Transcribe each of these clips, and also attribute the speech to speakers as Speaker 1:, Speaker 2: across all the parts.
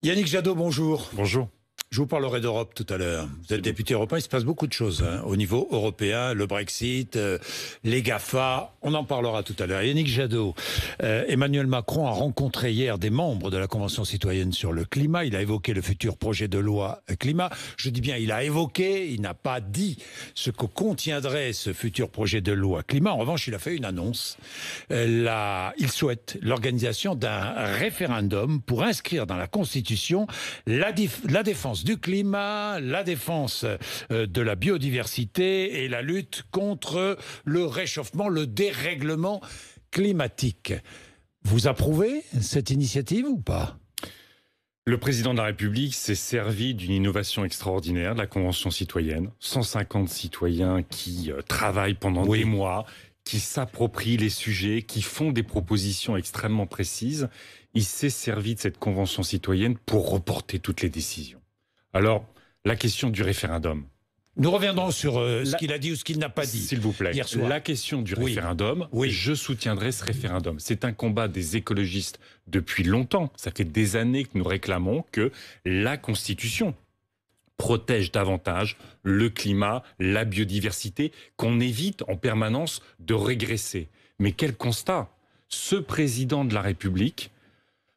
Speaker 1: Yannick Jadot, bonjour.
Speaker 2: Bonjour.
Speaker 1: Je vous parlerai d'Europe tout à l'heure. Vous êtes député européen, il se passe beaucoup de choses au niveau européen, le Brexit, les GAFA, on en parlera tout à l'heure. Yannick Jadot, Emmanuel Macron a rencontré hier des membres de la Convention citoyenne sur le climat. Il a évoqué le futur projet de loi climat. Je dis bien, il a évoqué, il n'a pas dit ce que contiendrait ce futur projet de loi climat. En revanche, il a fait une annonce. Il souhaite l'organisation d'un référendum pour inscrire dans la Constitution la défense du climat, la défense de la biodiversité et la lutte contre le réchauffement, le dérèglement climatique. Vous approuvez cette initiative ou pas ?
Speaker 2: Le président de la République s'est servi d'une innovation extraordinaire, de la Convention citoyenne. 150 citoyens qui travaillent pendant des mois, qui s'approprient les sujets, qui font des propositions extrêmement précises. Il s'est servi de cette Convention citoyenne pour reporter toutes les décisions. Alors, la question du référendum.
Speaker 1: Nous reviendrons sur ce qu'il a dit ou ce qu'il n'a pas dit.
Speaker 2: S'il vous plaît.
Speaker 1: Hier soir.
Speaker 2: La question du référendum, je soutiendrai ce référendum. C'est un combat des écologistes depuis longtemps. Ça fait des années que nous réclamons que la Constitution protège davantage le climat, la biodiversité, qu'on évite en permanence de régresser. Mais quel constat ? Ce président de la République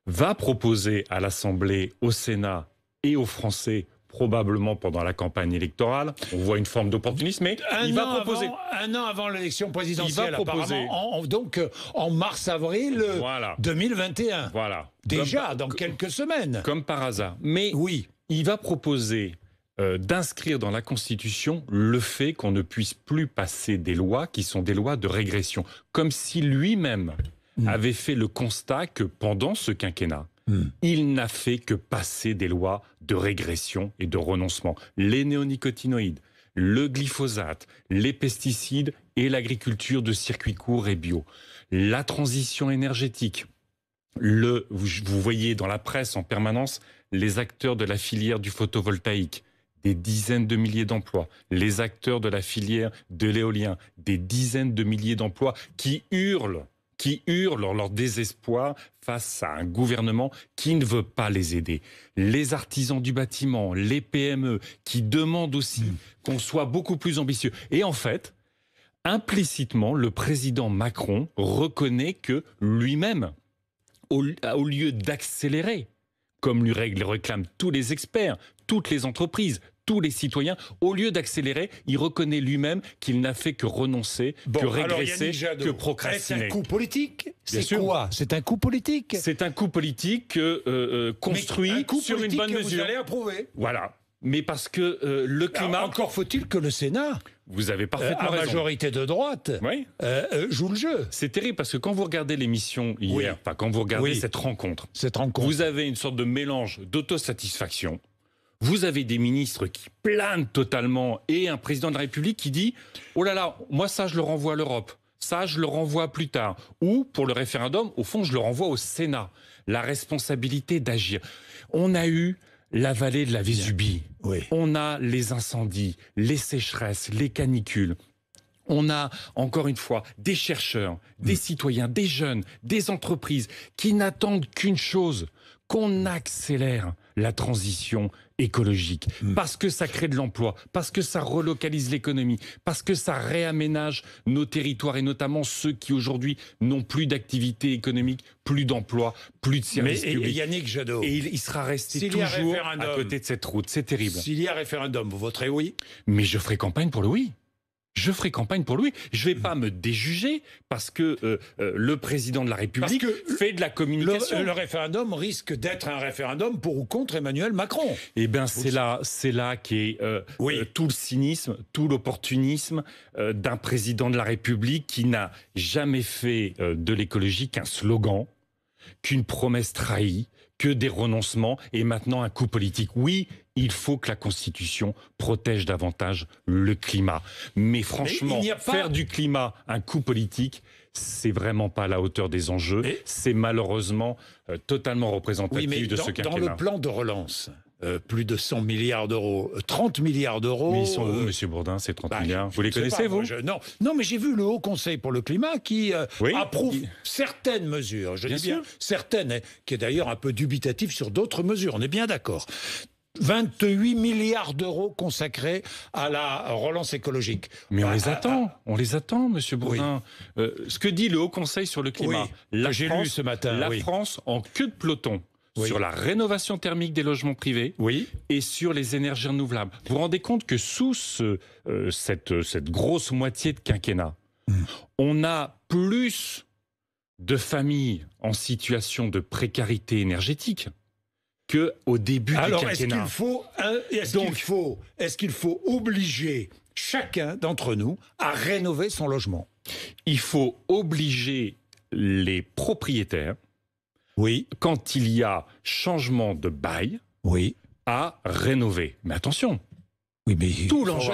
Speaker 2: va proposer à l'Assemblée, au Sénat et aux Français, probablement pendant la campagne électorale, on voit une forme d'opportunisme, mais il va proposer...
Speaker 1: Un an avant l'élection présidentielle,
Speaker 2: il va proposer,
Speaker 1: donc en mars-avril 2021.
Speaker 2: Voilà.
Speaker 1: Déjà, dans quelques semaines.
Speaker 2: Comme par hasard. Mais il va proposer d'inscrire dans la Constitution le fait qu'on ne puisse plus passer des lois qui sont des lois de régression. Comme si lui-même avait fait le constat que pendant ce quinquennat, il n'a fait que passer des lois de régression et de renoncement. Les néonicotinoïdes, le glyphosate, les pesticides et l'agriculture de circuit court et bio. La transition énergétique. Vous voyez dans la presse en permanence les acteurs de la filière du photovoltaïque, des dizaines de milliers d'emplois. Les acteurs de la filière de l'éolien, des dizaines de milliers d'emplois qui hurlent leur désespoir face à un gouvernement qui ne veut pas les aider. Les artisans du bâtiment, les PME, qui demandent aussi qu'on soit beaucoup plus ambitieux. Et en fait, implicitement, le président Macron reconnaît que lui-même, au lieu d'accélérer, comme lui réclament tous les experts, toutes les entreprises, tous les citoyens, au lieu d'accélérer, il reconnaît lui-même qu'il n'a fait que renoncer, que régresser, que procrastiner.
Speaker 1: C'est un coup politique ?
Speaker 2: C'est quoi ?
Speaker 1: C'est un coup politique ?
Speaker 2: C'est un coup politique construit sur une bonne mesure.
Speaker 1: Vous allez approuver.
Speaker 2: Voilà. Mais parce que le climat...
Speaker 1: encore faut-il que le Sénat,
Speaker 2: vous avez parfaitement raison,
Speaker 1: majorité de droite, joue le jeu.
Speaker 2: C'est terrible parce que quand vous regardez l'émission hier, quand vous regardez cette rencontre, vous avez une sorte de mélange d'autosatisfaction. Vous avez des ministres qui planent totalement et un président de la République qui dit « Oh là là, moi ça je le renvoie à l'Europe, ça je le renvoie plus tard. » Ou pour le référendum, au fond je le renvoie au Sénat. La responsabilité d'agir. On a eu la vallée de la Vésubie. On a les incendies, les sécheresses, les canicules. On a, encore une fois, des chercheurs, des citoyens, des jeunes, des entreprises qui n'attendent qu'une chose, qu'on accélère la transition écologique, parce que ça crée de l'emploi, parce que ça relocalise l'économie, parce que ça réaménage nos territoires, et notamment ceux qui aujourd'hui n'ont plus d'activité économique, plus d'emploi, plus de services publics.
Speaker 1: Yannick Jadot,
Speaker 2: et il sera resté toujours à côté de cette route. C'est terrible.
Speaker 1: S'il y a référendum, vous voterez oui ?
Speaker 2: Mais je ferai campagne pour le oui. Je ferai campagne pour lui. Je ne vais pas me déjuger parce que le président de la République fait de la communication.
Speaker 1: Le référendum risque d'être un référendum pour ou contre Emmanuel Macron.
Speaker 2: Eh bien, c'est là qu'est tout le cynisme, tout l'opportunisme d'un président de la République qui n'a jamais fait de l'écologie qu'un slogan, qu'une promesse trahie, que des renoncements et maintenant un coup politique. Oui, il faut que la Constitution protège davantage le climat. Mais franchement, faire du climat un coup politique, c'est vraiment pas à la hauteur des enjeux. C'est malheureusement totalement représentatif de ce quinquennat.
Speaker 1: Dans le plan de relance, plus de 100 milliards d'euros, 30 milliards d'euros.
Speaker 2: Mais ils sont où, Monsieur Bourdin, ces 30 milliards? Vous les connaissez, vous?
Speaker 1: Non, mais j'ai vu le Haut Conseil pour le climat qui approuve certaines mesures. Je dis bien certaines, hein, qui est d'ailleurs un peu dubitatif sur d'autres mesures. On est bien d'accord. 28 milliards d'euros consacrés à la relance écologique.
Speaker 2: Mais on les attend, Monsieur Bourdin. Oui. Ce que dit le Haut Conseil sur le climat,
Speaker 1: j'ai lu ce matin.
Speaker 2: La France en queue de peloton. Sur la rénovation thermique des logements privés et sur les énergies renouvelables. Vous vous rendez compte que sous cette grosse moitié de quinquennat, on a plus de familles en situation de précarité énergétique qu'au début du quinquennat.
Speaker 1: Est-ce qu'il faut obliger chacun d'entre nous à rénover son logement?
Speaker 2: Il faut obliger les propriétaires, quand il y a changement de bail, à rénover. Mais attention,
Speaker 1: mais
Speaker 2: tout l'enjeu,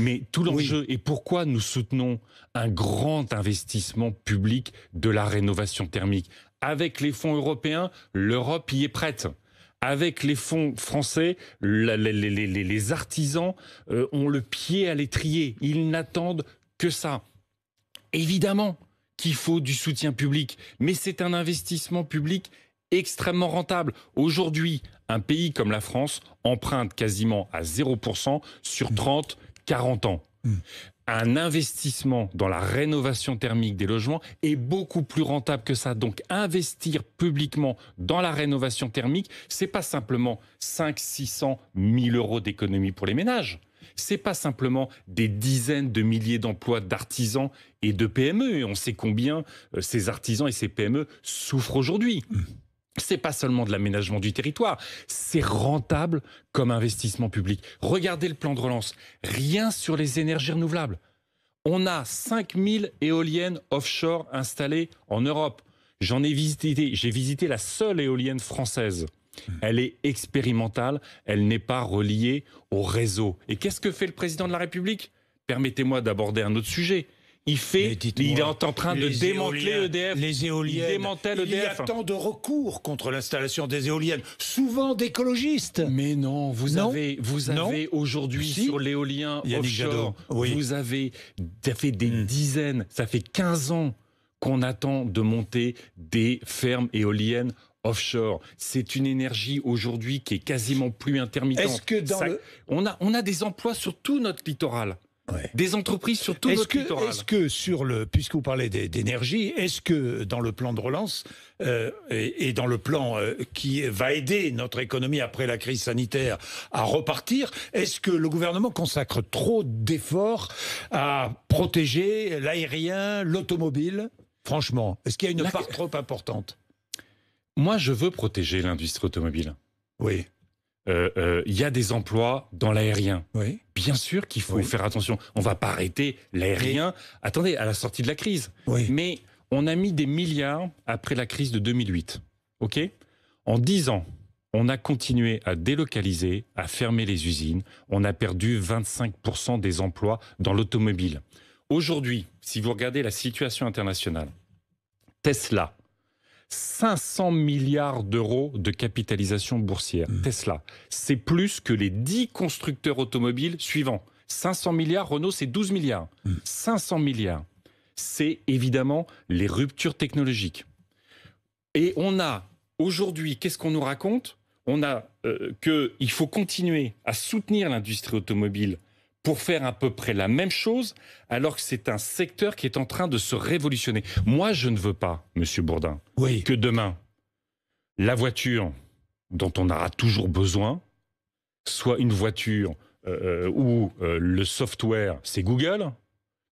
Speaker 2: mais tout l'enjeu et pourquoi nous soutenons un grand investissement public de la rénovation thermique. Avec les fonds européens, l'Europe y est prête. Avec les fonds français, les artisans ont le pied à l'étrier. Ils n'attendent que ça. Évidemment qu'il faut du soutien public, mais c'est un investissement public extrêmement rentable. Aujourd'hui, un pays comme la France emprunte quasiment à 0% sur 30-40 ans. Un investissement dans la rénovation thermique des logements est beaucoup plus rentable que ça. Donc investir publiquement dans la rénovation thermique, c'est pas simplement 500-600 000 euros d'économie pour les ménages. C'est pas simplement des dizaines de milliers d'emplois d'artisans et de PME. Et on sait combien ces artisans et ces PME souffrent aujourd'hui. C'est pas seulement de l'aménagement du territoire, c'est rentable comme investissement public. Regardez le plan de relance, rien sur les énergies renouvelables. On a 5000 éoliennes offshore installées en Europe. J'ai visité la seule éolienne française. Elle est expérimentale, elle n'est pas reliée au réseau. Et qu'est-ce que fait le président de la République? Permettez-moi d'aborder un autre sujet. Il est en train de démanteler EDF.
Speaker 1: Les éoliennes.
Speaker 2: Il démantèle EDF.
Speaker 1: Il y a tant de recours contre l'installation des éoliennes, souvent d'écologistes.
Speaker 2: Mais non, vous avez aujourd'hui sur l'éolien offshore, ça fait des dizaines, ça fait 15 ans qu'on attend de monter des fermes éoliennes offshore. C'est une énergie aujourd'hui qui est quasiment plus intermittente.
Speaker 1: Est-ce que
Speaker 2: on a des emplois sur tout notre littoral. Des entreprises sur tout notre littoral.
Speaker 1: Est-ce que puisque vous parlez d'énergie, est-ce que dans le plan de relance et dans le plan qui va aider notre économie après la crise sanitaire à repartir, est-ce que le gouvernement consacre trop d'efforts à protéger l'aérien, l'automobile? Franchement, est-ce qu'il y a une part trop importante?
Speaker 2: Moi, je veux protéger l'industrie automobile.
Speaker 1: Oui.
Speaker 2: Il y a des emplois dans l'aérien. Bien sûr qu'il faut faire attention. On ne va pas arrêter l'aérien. Attendez, à la sortie de la crise. Mais on a mis des milliards après la crise de 2008. En 10 ans, on a continué à délocaliser, à fermer les usines. On a perdu 25% des emplois dans l'automobile. Aujourd'hui, si vous regardez la situation internationale, Tesla, 500 milliards d'euros de capitalisation boursière. Tesla, c'est plus que les 10 constructeurs automobiles suivants. 500 milliards, Renault, c'est 12 milliards. 500 milliards, c'est évidemment les ruptures technologiques. Et on a, aujourd'hui, qu'est-ce qu'on nous raconte? On a qu'il faut continuer à soutenir l'industrie automobile pour faire à peu près la même chose, alors que c'est un secteur qui est en train de se révolutionner. Moi, je ne veux pas, Monsieur Bourdin, que demain, la voiture dont on aura toujours besoin soit une voiture où le software, c'est Google,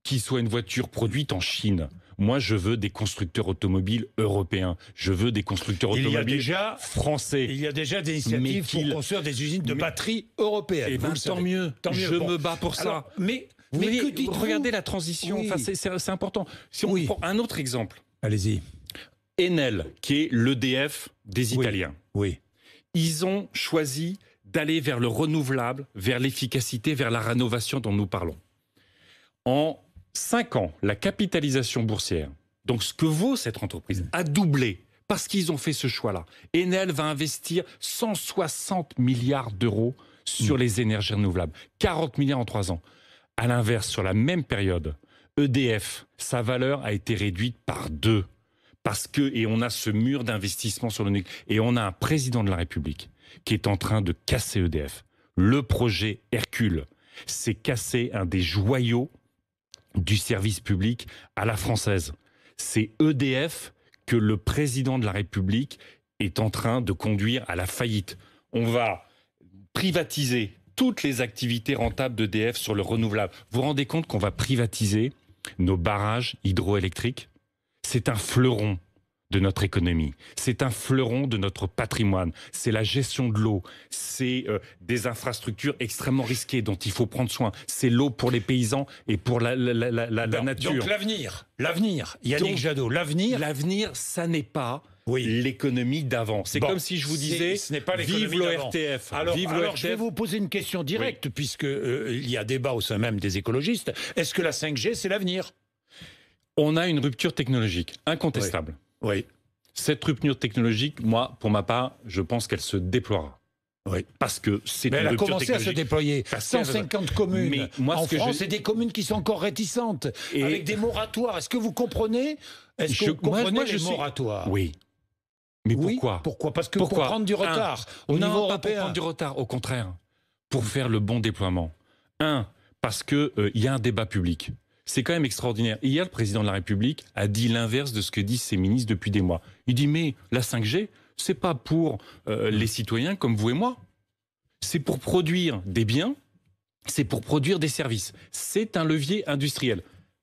Speaker 2: qui soit une voiture produite en Chine. Moi, je veux des constructeurs automobiles européens. Je veux des constructeurs automobiles français.
Speaker 1: Il y a déjà des initiatives pour construire des usines de batteries européennes.
Speaker 2: Et tant mieux. Je me bats pour ça.
Speaker 1: Alors, mais
Speaker 2: regardez la transition. Enfin, c'est important. Si on prend un autre exemple.
Speaker 1: Allez-y.
Speaker 2: Enel, qui est l'EDF des Italiens. Ils ont choisi d'aller vers le renouvelable, vers l'efficacité, vers la rénovation dont nous parlons. En 5 ans, la capitalisation boursière, donc ce que vaut cette entreprise, a doublé, parce qu'ils ont fait ce choix-là. Enel va investir 160 milliards d'euros sur les énergies renouvelables, 40 milliards en 3 ans. À l'inverse, sur la même période, EDF, sa valeur a été réduite par 2. Parce que, et on a ce mur d'investissement sur le nucléaire, et on a un président de la République qui est en train de casser EDF. Le projet Hercule, c'est casser un des joyaux du service public à la française. C'est EDF que le président de la République est en train de conduire à la faillite. On va privatiser toutes les activités rentables d'EDF sur le renouvelable. Vous vous rendez compte qu'on va privatiser nos barrages hydroélectriques? C'est un fleuron de notre économie. C'est un fleuron de notre patrimoine. C'est la gestion de l'eau. C'est des infrastructures extrêmement risquées dont il faut prendre soin. C'est l'eau pour les paysans et pour la nature.
Speaker 1: Donc l'avenir, Yannick Jadot,
Speaker 2: L'avenir, ça n'est pas l'économie d'avant. C'est comme si je vous disais,
Speaker 1: ce n'est pas
Speaker 2: vive l'ORTF.
Speaker 1: Alors, je vais vous poser une question directe, puisque il y a débat au sein même des écologistes. Est-ce que la 5G, c'est l'avenir?
Speaker 2: On a une rupture technologique incontestable.
Speaker 1: Oui.
Speaker 2: Cette rupture technologique, moi, pour ma part, je pense qu'elle se déploiera.
Speaker 1: Oui.
Speaker 2: Parce que c'est une
Speaker 1: elle a
Speaker 2: rupture
Speaker 1: commencé à se déployer. 150 communes.
Speaker 2: Mais moi,
Speaker 1: en France, c'est des communes qui sont encore réticentes, avec des moratoires. Est-ce que vous comprenez? Est-ce que vous comprenez les moratoires?
Speaker 2: Oui. Mais pourquoi?
Speaker 1: Pourquoi? Parce que pour prendre du retard au niveau européen.
Speaker 2: Pas pour prendre du retard, au contraire. Pour faire le bon déploiement. Parce qu'il y a un débat public. C'est quand même extraordinaire. Hier, le président de la République a dit l'inverse de ce que disent ses ministres depuis des mois. Il dit, mais la 5G, c'est pas pour les citoyens comme vous et moi. C'est pour produire des biens, c'est pour produire des services. C'est un levier industriel.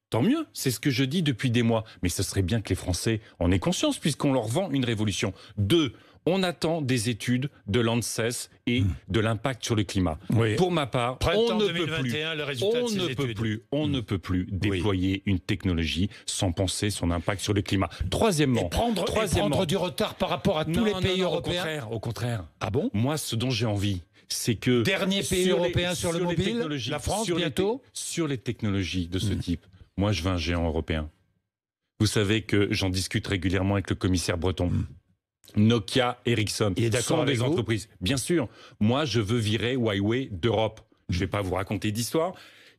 Speaker 2: Tant mieux, c'est ce que je dis depuis des mois. Mais ce serait bien que les Français en aient conscience, puisqu'on leur vend une révolution. 2, on attend des études de l'ANSES et de l'impact sur le climat.
Speaker 1: Oui.
Speaker 2: Pour ma part,
Speaker 1: Printemps
Speaker 2: on ne
Speaker 1: 2021, le résultat de ces études.
Speaker 2: On ne peut plus déployer une technologie sans penser son impact sur le climat. Troisièmement,
Speaker 1: prendre du retard par rapport à tous les pays européens.
Speaker 2: Au contraire.
Speaker 1: Ah bon?
Speaker 2: Moi, ce dont j'ai envie, c'est que...
Speaker 1: Dernier pays européen sur le mobile, la France bientôt?
Speaker 2: Sur les technologies de ce type, moi je veux un géant européen. Vous savez que j'en discute régulièrement avec le commissaire Breton. Nokia, Ericsson sont des entreprises. Bien sûr, moi je veux virer Huawei d'Europe. Je ne vais pas vous raconter d'histoire.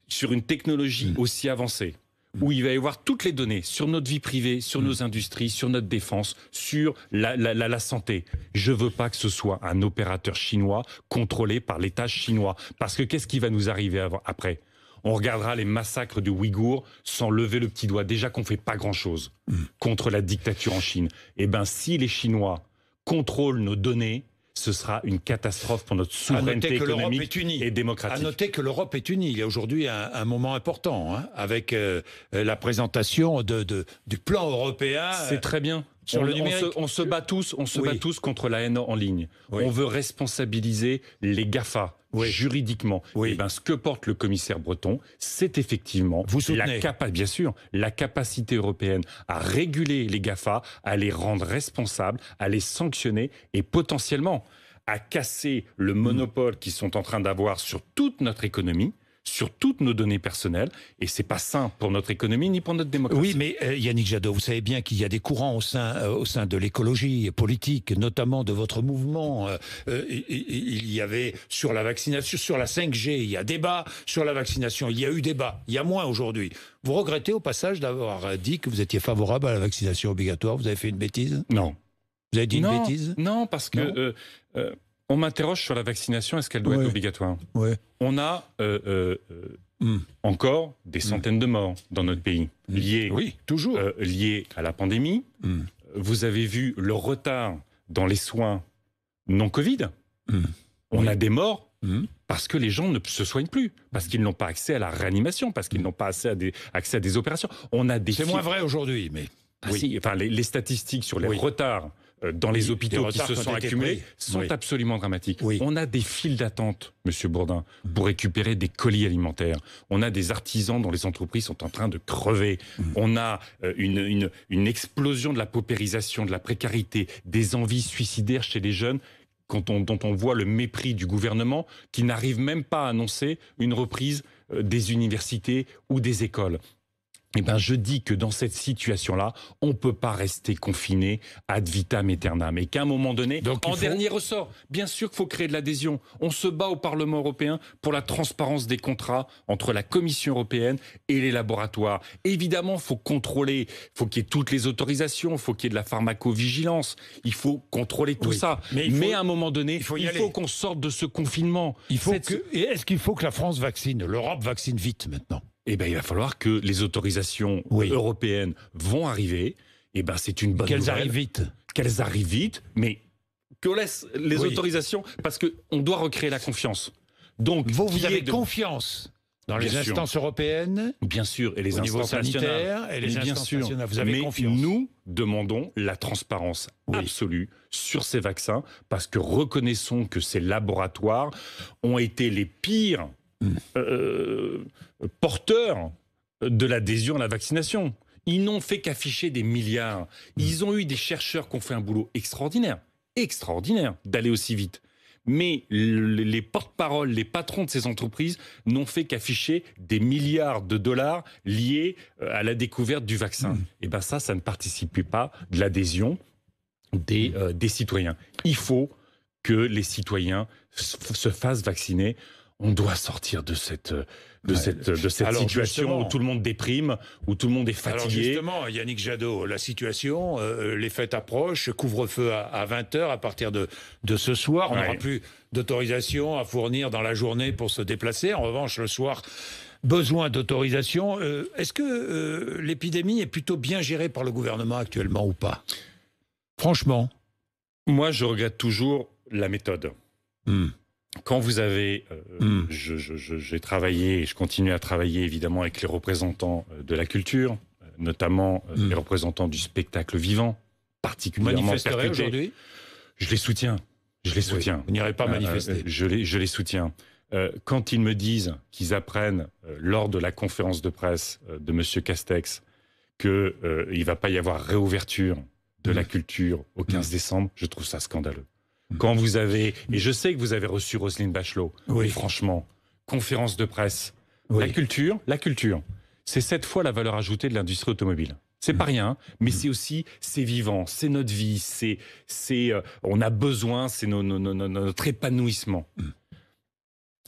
Speaker 2: Sur une technologie aussi avancée, où il va y avoir toutes les données sur notre vie privée, sur nos industries, sur notre défense, sur la santé. Je ne veux pas que ce soit un opérateur chinois contrôlé par l'État chinois. Parce que qu'est-ce qui va nous arriver après ? On regardera les massacres de Ouïghours sans lever le petit doigt. Déjà qu'on ne fait pas grand-chose contre la dictature en Chine. Eh bien, si les Chinois contrôlent nos données, ce sera une catastrophe pour notre souveraineté économique et démocratique.
Speaker 1: À noter que l'Europe est unie. Il y a aujourd'hui un moment important, avec la présentation du plan européen.
Speaker 2: C'est très bien. Sur le numérique. On se bat tous contre la haine en ligne. On veut responsabiliser les GAFA juridiquement. Et ben, ce que porte le commissaire Breton, c'est effectivement bien sûr, la capacité européenne à réguler les GAFA, à les rendre responsables, à les sanctionner et potentiellement à casser le monopole qu'ils sont en train d'avoir sur toute notre économie, sur toutes nos données personnelles, et c'est pas sain pour notre économy ni pour notre démocratie.
Speaker 1: Oui, mais Yannick Jadot, vous savez bien qu'il y a des courants au sein de l'écologie politique, notamment de votre mouvement. Il y avait sur la vaccination, sur la 5G, il y a débat sur la vaccination, il y a eu débat, il y a moins aujourd'hui. Vous regrettez au passage d'avoir dit que vous étiez favorable à la vaccination obligatoire? Vous avez fait une bêtise?
Speaker 2: Non.
Speaker 1: Vous avez dit une bêtise?
Speaker 2: Non, parce que... on m'interroge sur la vaccination, est-ce qu'elle doit être obligatoire? On a encore des centaines de morts dans notre pays, liés à la pandémie. Vous avez vu le retard dans les soins non-Covid. On a des morts parce que les gens ne se soignent plus, parce qu'ils n'ont pas accès à la réanimation, parce qu'ils n'ont pas accès à des opérations.
Speaker 1: C'est moins vrai aujourd'hui, mais...
Speaker 2: les statistiques sur les retards dans les hôpitaux qui se sont accumulés sont absolument dramatiques. On a des files d'attente, Monsieur Bourdin, pour récupérer des colis alimentaires. On a des artisans dont les entreprises sont en train de crever. On a une explosion de la paupérisation, de la précarité, des envies suicidaires chez les jeunes, dont on voit le mépris du gouvernement qui n'arrive même pas à annoncer une reprise des universités ou des écoles. Eh ben, je dis que dans cette situation-là, on ne peut pas rester confiné ad vitam aeternam. Et qu'à un moment donné, dernier ressort, bien sûr qu'il faut créer de l'adhésion. On se bat au Parlement européen pour la transparence des contrats entre la Commission européenne et les laboratoires. Évidemment, il faut contrôler, il faut qu'il y ait toutes les autorisations, il faut qu'il y ait de la pharmacovigilance, il faut contrôler tout ça. Mais à un moment donné, il faut qu'on sorte de ce confinement.
Speaker 1: Est-ce qu'il faut que la France vaccine, l'Europe vaccine vite maintenant?
Speaker 2: Eh ben, il va falloir que les autorisations européennes vont arriver. Eh ben, c'est une bonne nouvelle.
Speaker 1: Qu'elles arrivent vite.
Speaker 2: Qu'elles arrivent vite, mais qu'on laisse les autorisations, parce qu'on doit recréer la confiance. Donc,
Speaker 1: vous avez confiance dans les instances européennes,
Speaker 2: bien sûr, et les instances nationales,
Speaker 1: et les instances nationales. Vous avez confiance.
Speaker 2: Nous demandons la transparence absolue sur ces vaccins, parce que reconnaissons que ces laboratoires ont été les pires porteurs de l'adhésion à la vaccination. Ils n'ont fait qu'afficher des milliards. Ils ont eu des chercheurs qui ont fait un boulot extraordinaire d'aller aussi vite. Mais les porte-paroles, les patrons de ces entreprises n'ont fait qu'afficher des milliards de dollars liés à la découverte du vaccin. Et ben ça ne participe pas de l'adhésion des citoyens. Il faut que les citoyens se fassent vacciner. On doit sortir de cette situation où tout le monde déprime, où tout le monde est fatigué.
Speaker 1: Alors justement, Yannick Jadot, la situation, les fêtes approchent, couvre-feu à 20h à partir de ce soir. On n'aura plus d'autorisation à fournir dans la journée pour se déplacer. En revanche, le soir, besoin d'autorisation. Est-ce que l'épidémie est plutôt bien gérée par le gouvernement actuellement ou pas? Franchement.
Speaker 2: Moi, je regrette toujours la méthode. Quand vous avez, j'ai travaillé et je continue à travailler évidemment avec les représentants de la culture, notamment les représentants du spectacle vivant, particulièrement percutés.
Speaker 1: Aujourd'hui?
Speaker 2: Je les soutiens.
Speaker 1: Vous n'irez pas manifester.
Speaker 2: Je les soutiens. Quand ils me disent qu'ils apprennent lors de la conférence de presse de M. Castex qu'il ne va pas y avoir réouverture de la culture au 15 décembre, je trouve ça scandaleux. Quand vous avez, et je sais que vous avez reçu Roselyne Bachelot, mais franchement, conférence de presse, la culture, c'est 7 fois la valeur ajoutée de l'industrie automobile. C'est pas rien, mais c'est aussi, c'est vivant, c'est notre vie, on a besoin, c'est notre épanouissement.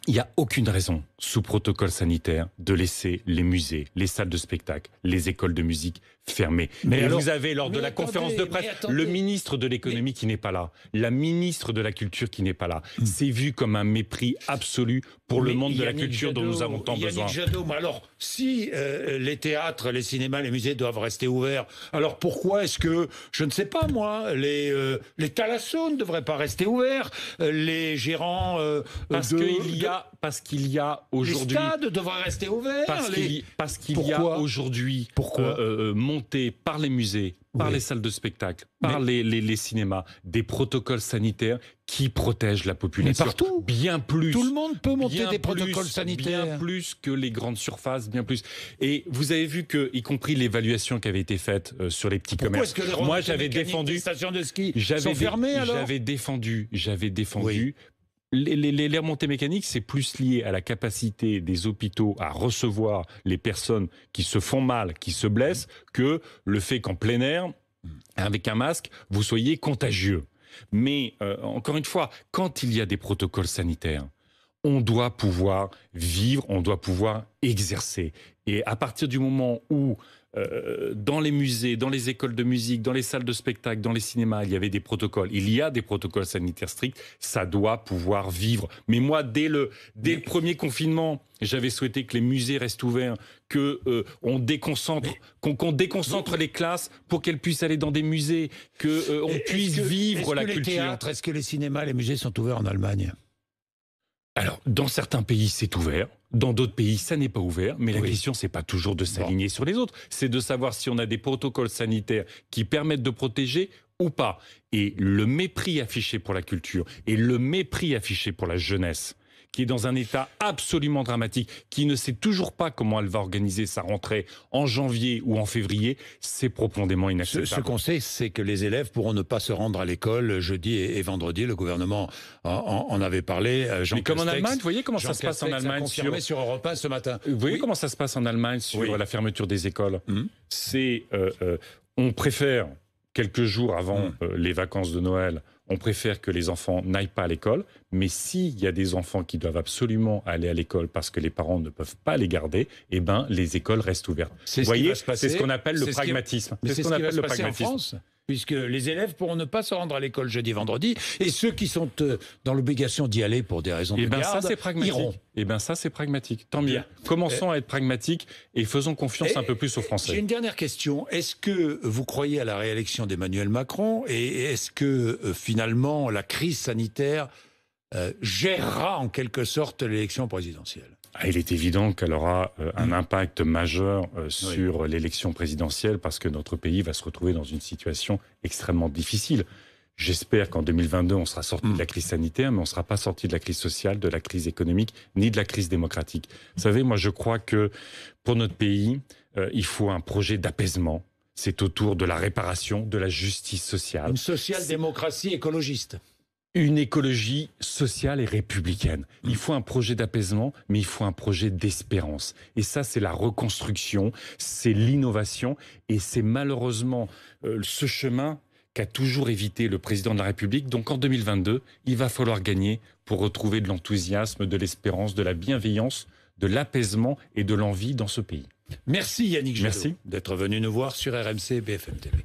Speaker 2: Il n'y a aucune raison, sous protocole sanitaire, de laisser les musées, les salles de spectacle, les écoles de musique fermées. Mais vous avez, lors de la conférence de presse, le ministre de l'économie qui n'est pas là, la ministre de la culture qui n'est pas là. C'est vu comme un mépris absolu pour le monde de la culture dont nous avons tant besoin.
Speaker 1: Yannick Jadot, mais alors, si les théâtres, les cinémas, les musées doivent rester ouverts, alors pourquoi est-ce que, je ne sais pas moi, les thalassos ne devraient pas rester ouverts, les gérants
Speaker 2: parce qu'il y a aujourd'hui...
Speaker 1: Les stades devraient rester ouverts.
Speaker 2: Parce qu'il y a aujourd'hui monté par les musées, par les salles de spectacle, par les cinémas, des protocoles sanitaires qui protègent la population.
Speaker 1: Mais partout.
Speaker 2: Bien plus.
Speaker 1: Tout le monde peut monter des protocoles sanitaires.
Speaker 2: Bien plus que les grandes surfaces, bien plus. Et vous avez vu que, y compris l'évaluation qui avait été faite sur les petits commerces.
Speaker 1: Moi, j'avais défendu. Les stations de ski sont fermées alors.
Speaker 2: J'avais défendu. Les remontées mécaniques, c'est plus lié à la capacité des hôpitaux à recevoir les personnes qui se font mal, qui se blessent, que le fait qu'en plein air, avec un masque, vous soyez contagieux. Mais encore une fois, quand il y a des protocoles sanitaires, on doit pouvoir vivre, on doit pouvoir exercer. Et à partir du moment où dans les musées, dans les écoles de musique, dans les salles de spectacle, dans les cinémas, il y avait des protocoles. Il y a des protocoles sanitaires stricts. Ça doit pouvoir vivre. Mais moi, dès le premier confinement, j'avais souhaité que les musées restent ouverts, qu'on déconcentre les classes pour qu'elles puissent aller dans des musées, qu'on puisse vivre la culture.
Speaker 1: Est-ce que les cinémas, les musées sont ouverts en Allemagne ?
Speaker 2: Alors, dans certains pays, c'est ouvert. Dans d'autres pays, ça n'est pas ouvert. Mais la question, c'est pas toujours de s'aligner sur les autres. C'est de savoir si on a des protocoles sanitaires qui permettent de protéger ou pas. Et le mépris affiché pour la culture et le mépris affiché pour la jeunesse, qui est dans un état absolument dramatique, qui ne sait toujours pas comment elle va organiser sa rentrée en janvier ou en février, c'est profondément inacceptable.
Speaker 1: Ce qu'on sait, c'est que les élèves pourront ne pas se rendre à l'école jeudi et vendredi. Le gouvernement en avait parlé.
Speaker 2: Mais comme en Allemagne, vous voyez comment ça se passe en Allemagne
Speaker 1: sur Europe 1 ce matin.
Speaker 2: Vous voyez comment ça se passe en Allemagne sur la fermeture des écoles. C'est on préfère quelques jours avant les vacances de Noël, on préfère que les enfants n'aillent pas à l'école, mais s'il y a des enfants qui doivent absolument aller à l'école parce que les parents ne peuvent pas les garder, eh ben les écoles restent ouvertes. Vous voyez, c'est ce qu'on appelle le pragmatisme.
Speaker 1: C'est ce qu'on appelle le pragmatisme en France, puisque les élèves pourront ne pas se rendre à l'école jeudi, vendredi, et ceux qui sont dans l'obligation d'y aller pour des raisons de garde,
Speaker 2: ça, c'est pragmatique.
Speaker 1: Iront.
Speaker 2: Eh bien ça, c'est pragmatique. Tant mieux. Commençons à être pragmatiques et faisons confiance un peu plus aux Français.
Speaker 1: J'ai une dernière question. Est-ce que vous croyez à la réélection d'Emmanuel Macron, et est-ce que finalement la crise sanitaire gérera en quelque sorte l'élection présidentielle?
Speaker 2: Il est évident qu'elle aura un impact majeur sur l'élection présidentielle parce que notre pays va se retrouver dans une situation extrêmement difficile. J'espère qu'en 2022, on sera sorti de la crise sanitaire, mais on ne sera pas sorti de la crise sociale, de la crise économique, ni de la crise démocratique. Vous savez, moi, je crois que pour notre pays, il faut un projet d'apaisement. C'est autour de la réparation, de la justice sociale.
Speaker 1: Une social-démocratie écologiste.
Speaker 2: Une écologie sociale et républicaine. Il faut un projet d'apaisement, mais il faut un projet d'espérance. Et ça, c'est la reconstruction, c'est l'innovation, et c'est malheureusement ce chemin qu'a toujours évité le président de la République. Donc en 2022, il va falloir gagner pour retrouver de l'enthousiasme, de l'espérance, de la bienveillance, de l'apaisement et de l'envie dans ce pays.
Speaker 1: Merci Yannick Jadot d'être venu nous voir sur RMC et BFM TV.